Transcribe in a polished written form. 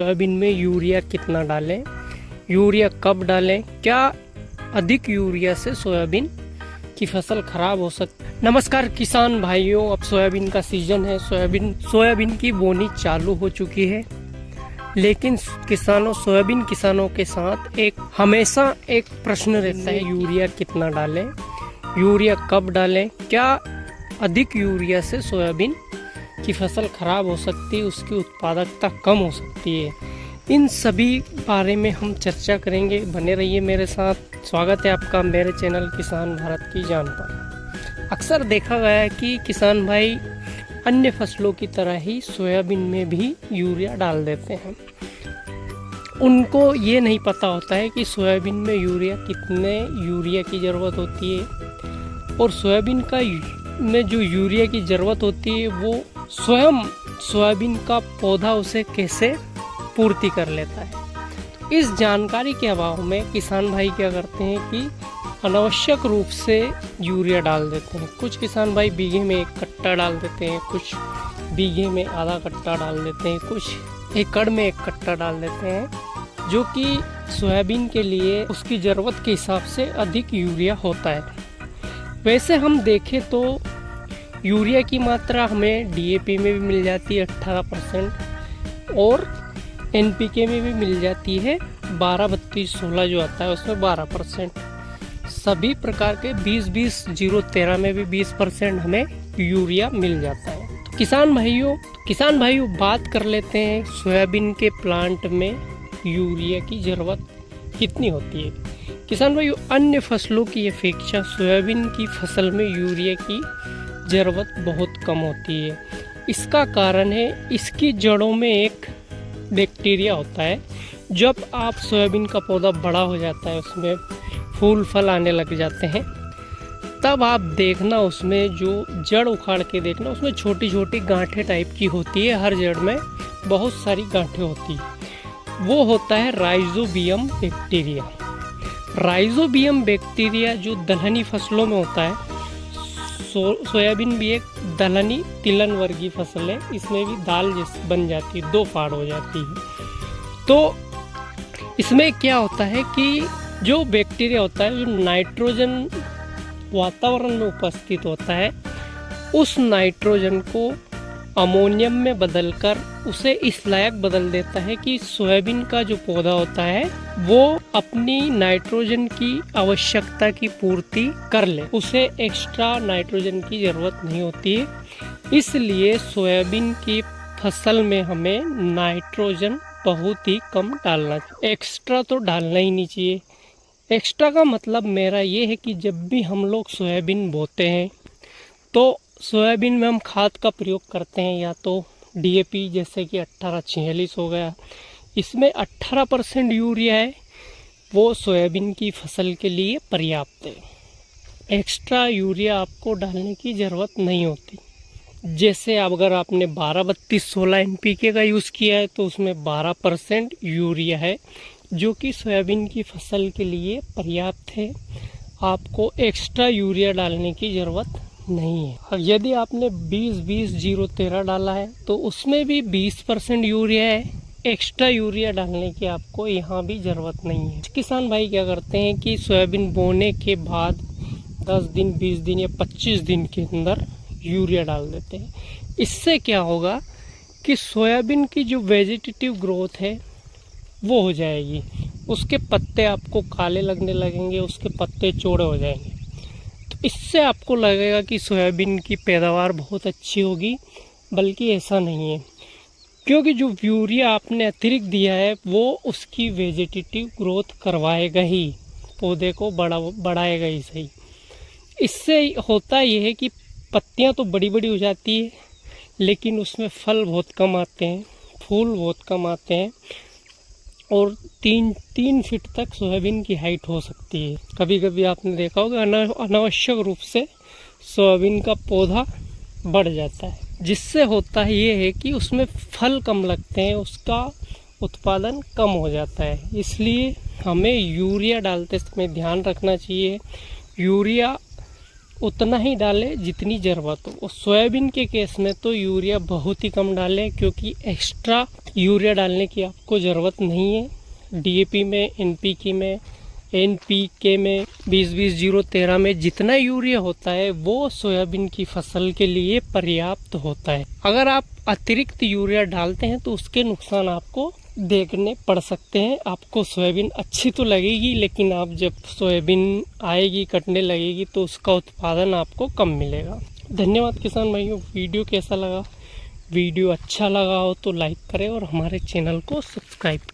Soybean में urea कितना डालें, यूरिया कब डालें, क्या अधिक यूरिया से सोयाबीन की फसल खराब हो सकती है। नमस्कार किसान भाइयों, अब सोयाबीन का सीजन है। सोयाबीन की बोनी चालू हो चुकी है, लेकिन सोयाबीन किसानों के साथ हमेशा एक प्रश्न रहता है, यूरिया कितना डालें, यूरिया कब डालें, क्या अधिक यूरिया से सोयाबीन की फसल खराब हो सकती है, उसकी उत्पादकता कम हो सकती है। इन सभी बारे में हम चर्चा करेंगे, बने रहिए मेरे साथ। स्वागत है आपका मेरे चैनल किसान भारत की जान पर। अक्सर देखा गया है कि किसान भाई अन्य फसलों की तरह ही सोयाबीन में भी यूरिया डाल देते हैं। उनको ये नहीं पता होता है कि सोयाबीन में कितने यूरिया की ज़रूरत होती है, और सोयाबीन में जो यूरिया की ज़रूरत होती है वो स्वयं सोयाबीन का पौधा उसे कैसे पूर्ति कर लेता है। इस जानकारी के अभाव में किसान भाई क्या करते हैं कि अनावश्यक रूप से यूरिया डाल देते हैं। कुछ किसान भाई बीघे में 1 कट्टा डाल देते हैं, कुछ बीघे में आधा कट्टा डाल देते हैं, कुछ एकड़ में 1 कट्टा डाल देते हैं, जो कि सोयाबीन के लिए उसकी ज़रूरत के हिसाब से अधिक यूरिया होता है। वैसे हम देखें तो यूरिया की मात्रा हमें डीएपी में भी मिल जाती है 18%, और एनपीके में भी मिल जाती है 12-32-16 जो आता है उसमें 12%। सभी प्रकार के 20-20-0-13 में भी 20% हमें यूरिया मिल जाता है। तो किसान भाइयों बात कर लेते हैं सोयाबीन के प्लांट में यूरिया की ज़रूरत कितनी होती है। किसान भाइयों, अन्य फसलों की अपेक्षा सोयाबीन की फसल में यूरिया की ज़रूरत बहुत कम होती है। इसका कारण है, इसकी जड़ों में एक बैक्टीरिया होता है। जब आप सोयाबीन का पौधा बड़ा हो जाता है, उसमें फूल फल आने लग जाते हैं, तब आप देखना उसमें जो जड़ उखाड़ के देखना, उसमें छोटी छोटी गांठें टाइप की होती है। हर जड़ में बहुत सारी गांठें होती है। वो होता है राइजोबियम बैक्टीरिया। राइजोबियम बैक्टीरिया जो दलहनी फसलों में होता है, सोयाबीन भी एक दलहनी तिलहन वर्गीय फसल है, इसमें भी दाल जैसी बन जाती है, 2 फाड़ हो जाती है। तो इसमें क्या होता है कि जो बैक्टीरिया होता है, जो नाइट्रोजन वातावरण में उपस्थित होता है, उस नाइट्रोजन को अमोनियम में बदलकर उसे इस लायक बदल देता है कि सोयाबीन का जो पौधा होता है वो अपनी नाइट्रोजन की आवश्यकता की पूर्ति कर ले, उसे एक्स्ट्रा नाइट्रोजन की ज़रूरत नहीं होती है। इसलिए सोयाबीन की फसल में हमें नाइट्रोजन बहुत ही कम डालना चाहिए। एक्स्ट्रा तो डालना ही नहीं चाहिए। एक्स्ट्रा का मतलब मेरा ये है कि जब भी हम लोग सोयाबीन बोते हैं तो सोयाबीन में हम खाद का प्रयोग करते हैं, या तो डीएपी जैसे कि 1846 हो गया, इसमें 18% यूरिया है, वो सोयाबीन की फसल के लिए पर्याप्त है। एक्स्ट्रा यूरिया आपको डालने की ज़रूरत नहीं होती। जैसे अगर आपने 12-32-16 एनपीके का यूज़ किया है तो उसमें 12% यूरिया है, जो कि सोयाबीन की फसल के लिए पर्याप्त है। आपको एक्स्ट्रा यूरिया डालने की ज़रूरत नहीं है। यदि आपने 20-20-0-13 डाला है तो उसमें भी 20% यूरिया है। एक्स्ट्रा यूरिया डालने की आपको यहाँ भी ज़रूरत नहीं है। किसान भाई क्या करते हैं कि सोयाबीन बोने के बाद 10 दिन, 20 दिन या 25 दिन के अंदर यूरिया डाल देते हैं। इससे क्या होगा कि सोयाबीन की जो वेजिटेटिव ग्रोथ है वो हो जाएगी, उसके पत्ते आपको काले लगने लगेंगे, उसके पत्ते चौड़े हो जाएंगे। इससे आपको लगेगा कि सोयाबीन की पैदावार बहुत अच्छी होगी, बल्कि ऐसा नहीं है, क्योंकि जो यूरिया आपने अतिरिक्त दिया है वो उसकी वेजिटेटिव ग्रोथ करवाएगा ही, पौधे को बढ़ाएगा ही सही। इससे होता यह है कि पत्तियां तो बड़ी बड़ी हो जाती है, लेकिन उसमें फल बहुत कम आते हैं, फूल बहुत कम आते हैं, और 3 फीट तक सोयाबीन की हाइट हो सकती है। कभी कभी आपने देखा होगा अनावश्यक रूप से सोयाबीन का पौधा बढ़ जाता है, जिससे होता है ये है कि उसमें फल कम लगते हैं, उसका उत्पादन कम हो जाता है। इसलिए हमें यूरिया डालते समय ध्यान रखना चाहिए। यूरिया उतना ही डालें जितनी ज़रूरत हो। और सोयाबीन के केस में तो यूरिया बहुत ही कम डालें, क्योंकि एक्स्ट्रा यूरिया डालने की आपको ज़रूरत नहीं है। डीएपी में, एनपीके में, 20-20-0-13 में जितना यूरिया होता है वो सोयाबीन की फसल के लिए पर्याप्त होता है। अगर आप अतिरिक्त यूरिया डालते हैं तो उसके नुकसान आपको देखने पड़ सकते हैं। आपको सोयाबीन अच्छी तो लगेगी, लेकिन आप जब सोयाबीन आएगी, कटने लगेगी, तो उसका उत्पादन आपको कम मिलेगा। धन्यवाद किसान भाइयों। वीडियो कैसा लगा? वीडियो अच्छा लगा हो तो लाइक करें और हमारे चैनल को सब्सक्राइब करें।